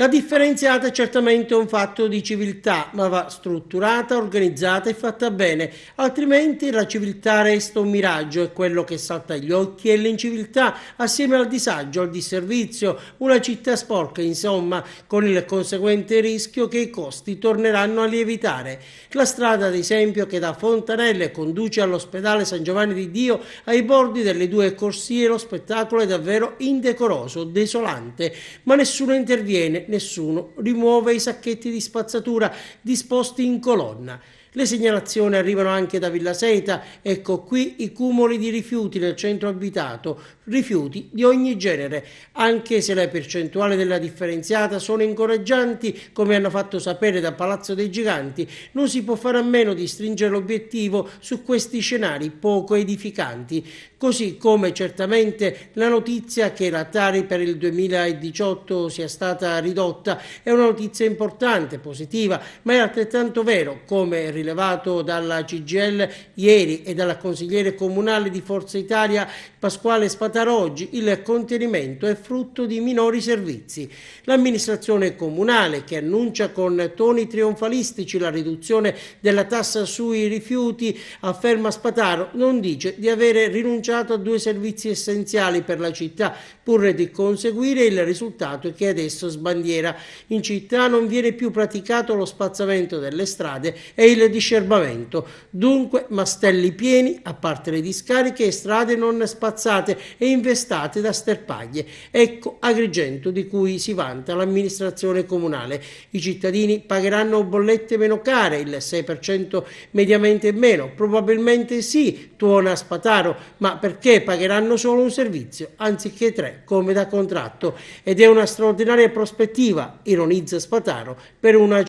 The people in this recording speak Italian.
La differenziata è certamente un fatto di civiltà, ma va strutturata, organizzata e fatta bene, altrimenti la civiltà resta un miraggio e quello che salta agli occhi è l'inciviltà, assieme al disagio, al disservizio, una città sporca, insomma, con il conseguente rischio che i costi torneranno a lievitare. La strada, ad esempio, che da Fontanelle conduce all'ospedale San Giovanni di Dio, ai bordi delle due corsie, lo spettacolo è davvero indecoroso, desolante, ma nessuno interviene. Nessuno rimuove i sacchetti di spazzatura disposti in colonna. Le segnalazioni arrivano anche da Villaseta, ecco qui i cumuli di rifiuti nel centro abitato, rifiuti di ogni genere, anche se le percentuali della differenziata sono incoraggianti, come hanno fatto sapere da Palazzo dei Giganti, non si può fare a meno di stringere l'obiettivo su questi scenari poco edificanti, così come certamente la notizia che la Tari per il 2018 sia stata ridotta è una notizia importante, positiva, ma è altrettanto vero, come rilevato dalla CGIL ieri e dalla consigliere comunale di Forza Italia Pasquale Spataro oggi, il contenimento è frutto di minori servizi. L'amministrazione comunale, che annuncia con toni trionfalistici la riduzione della tassa sui rifiuti, afferma Spataro, non dice di avere rinunciato a due servizi essenziali per la città, pur di conseguire il risultato che adesso sbandiera. In città non viene più praticato lo spazzamento delle strade e il discerbamento. Dunque mastelli pieni, a parte le discariche, e strade non spazzate e investate da sterpaglie. Ecco Agrigento di cui si vanta l'amministrazione comunale. I cittadini pagheranno bollette meno care, il 6% mediamente meno. Probabilmente sì, tuona Spataro, ma perché pagheranno solo un servizio anziché tre, come da contratto. Ed è una straordinaria prospettiva, ironizza Spataro, per una